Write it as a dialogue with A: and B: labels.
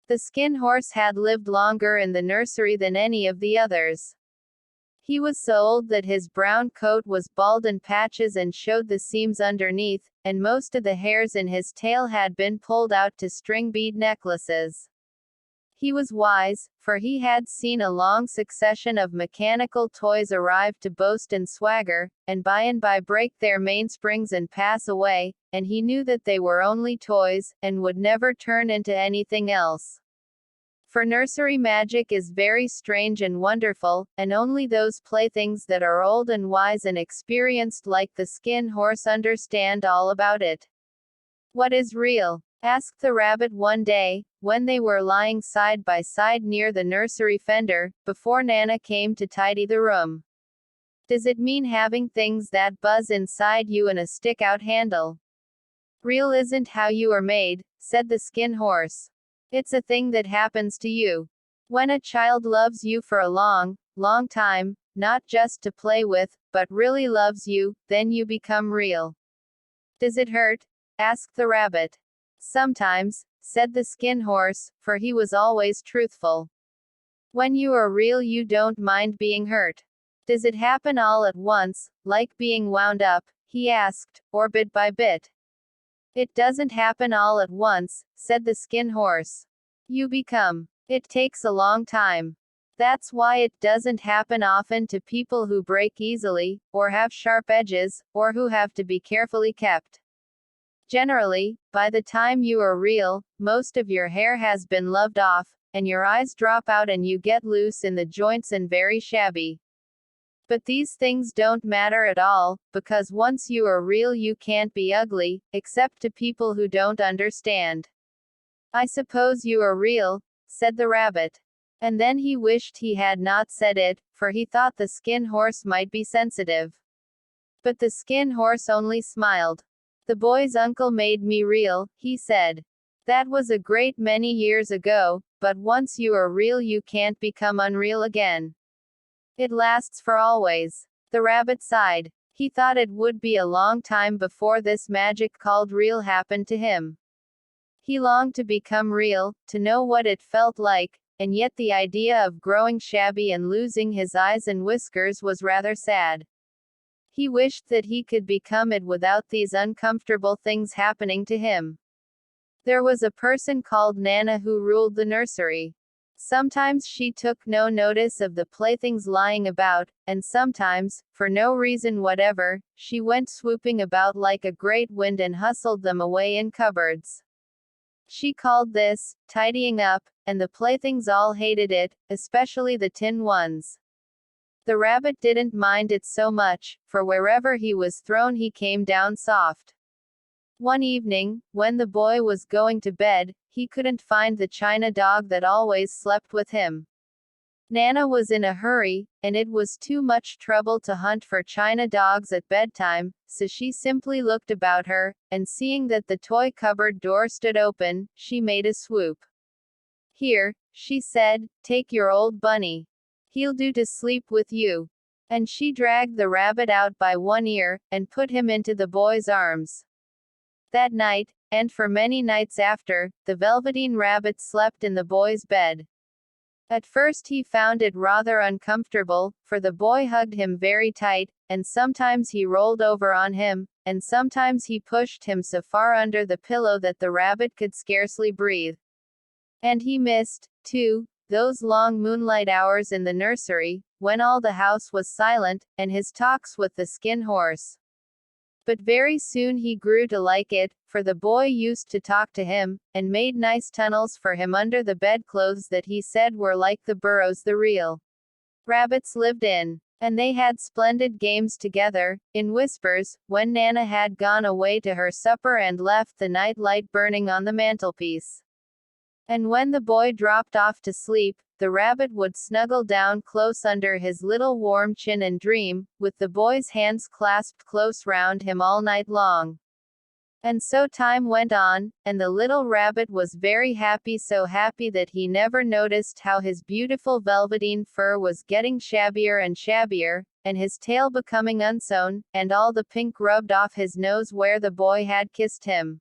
A: The skin horse had lived longer in the nursery than any of the others. He was so old that his brown coat was bald in patches and showed the seams underneath, and most of the hairs in his tail had been pulled out to string bead necklaces. He was wise, for he had seen a long succession of mechanical toys arrive to boast and swagger, and by break their mainsprings and pass away, and he knew that they were only toys, and would never turn into anything else. For nursery magic is very strange and wonderful, and only those playthings that are old and wise and experienced like the skin horse understand all about it. What is real? Asked the rabbit one day, when they were lying side by side near the nursery fender, before Nana came to tidy the room. Does it mean having things that buzz inside you and a stick-out handle? Real isn't how you are made, said the skin horse. It's a thing that happens to you. When a child loves you for a long, long time, not just to play with, but really loves you, then you become real. Does it hurt? Asked the rabbit. Sometimes, said the skin horse, for he was always truthful. When you are real, you don't mind being hurt. Does it happen all at once, like being wound up? He asked, or bit by bit. It doesn't happen all at once, said the skin horse. You become. It takes a long time. That's why it doesn't happen often to people who break easily, or have sharp edges, or who have to be carefully kept. Generally, by the time you are real, most of your hair has been loved off, and your eyes drop out and you get loose in the joints and very shabby. But these things don't matter at all, because once you are real you can't be ugly, except to people who don't understand. I suppose you are real, said the rabbit. And then he wished he had not said it, for he thought the skin horse might be sensitive. But the skin horse only smiled. The boy's uncle made me real, he said. That was a great many years ago, but once you are real you can't become unreal again. It lasts for always. The rabbit sighed. He thought it would be a long time before this magic called real happened to him. He longed to become real, to know what it felt like, and yet the idea of growing shabby and losing his eyes and whiskers was rather sad. He wished that he could become it without these uncomfortable things happening to him. There was a person called Nana who ruled the nursery. Sometimes she took no notice of the playthings lying about, and sometimes, for no reason whatever, she went swooping about like a great wind and hustled them away in cupboards. She called this tidying up, and the playthings all hated it, especially the tin ones. The rabbit didn't mind it so much, for wherever he was thrown he came down soft. One evening, when the boy was going to bed, he couldn't find the china dog that always slept with him. Nana was in a hurry, and it was too much trouble to hunt for china dogs at bedtime, so she simply looked about her, and seeing that the toy cupboard door stood open, she made a swoop. Here, she said, take your old bunny. He'll do to sleep with you. And she dragged the rabbit out by one ear, and put him into the boy's arms. That night, and for many nights after, the Velveteen Rabbit slept in the boy's bed. At first he found it rather uncomfortable, for the boy hugged him very tight, and sometimes he rolled over on him, and sometimes he pushed him so far under the pillow that the rabbit could scarcely breathe. And he missed, too, those long moonlight hours in the nursery, when all the house was silent, and his talks with the skin horse. But very soon he grew to like it, for the boy used to talk to him, and made nice tunnels for him under the bedclothes that he said were like the burrows the real rabbits lived in. And they had splendid games together, in whispers, when Nana had gone away to her supper and left the night light burning on the mantelpiece. And when the boy dropped off to sleep, the rabbit would snuggle down close under his little warm chin and dream, with the boy's hands clasped close round him all night long. And so time went on, and the little rabbit was very happy, so happy that he never noticed how his beautiful velveteen fur was getting shabbier and shabbier, and his tail becoming unsewn, and all the pink rubbed off his nose where the boy had kissed him.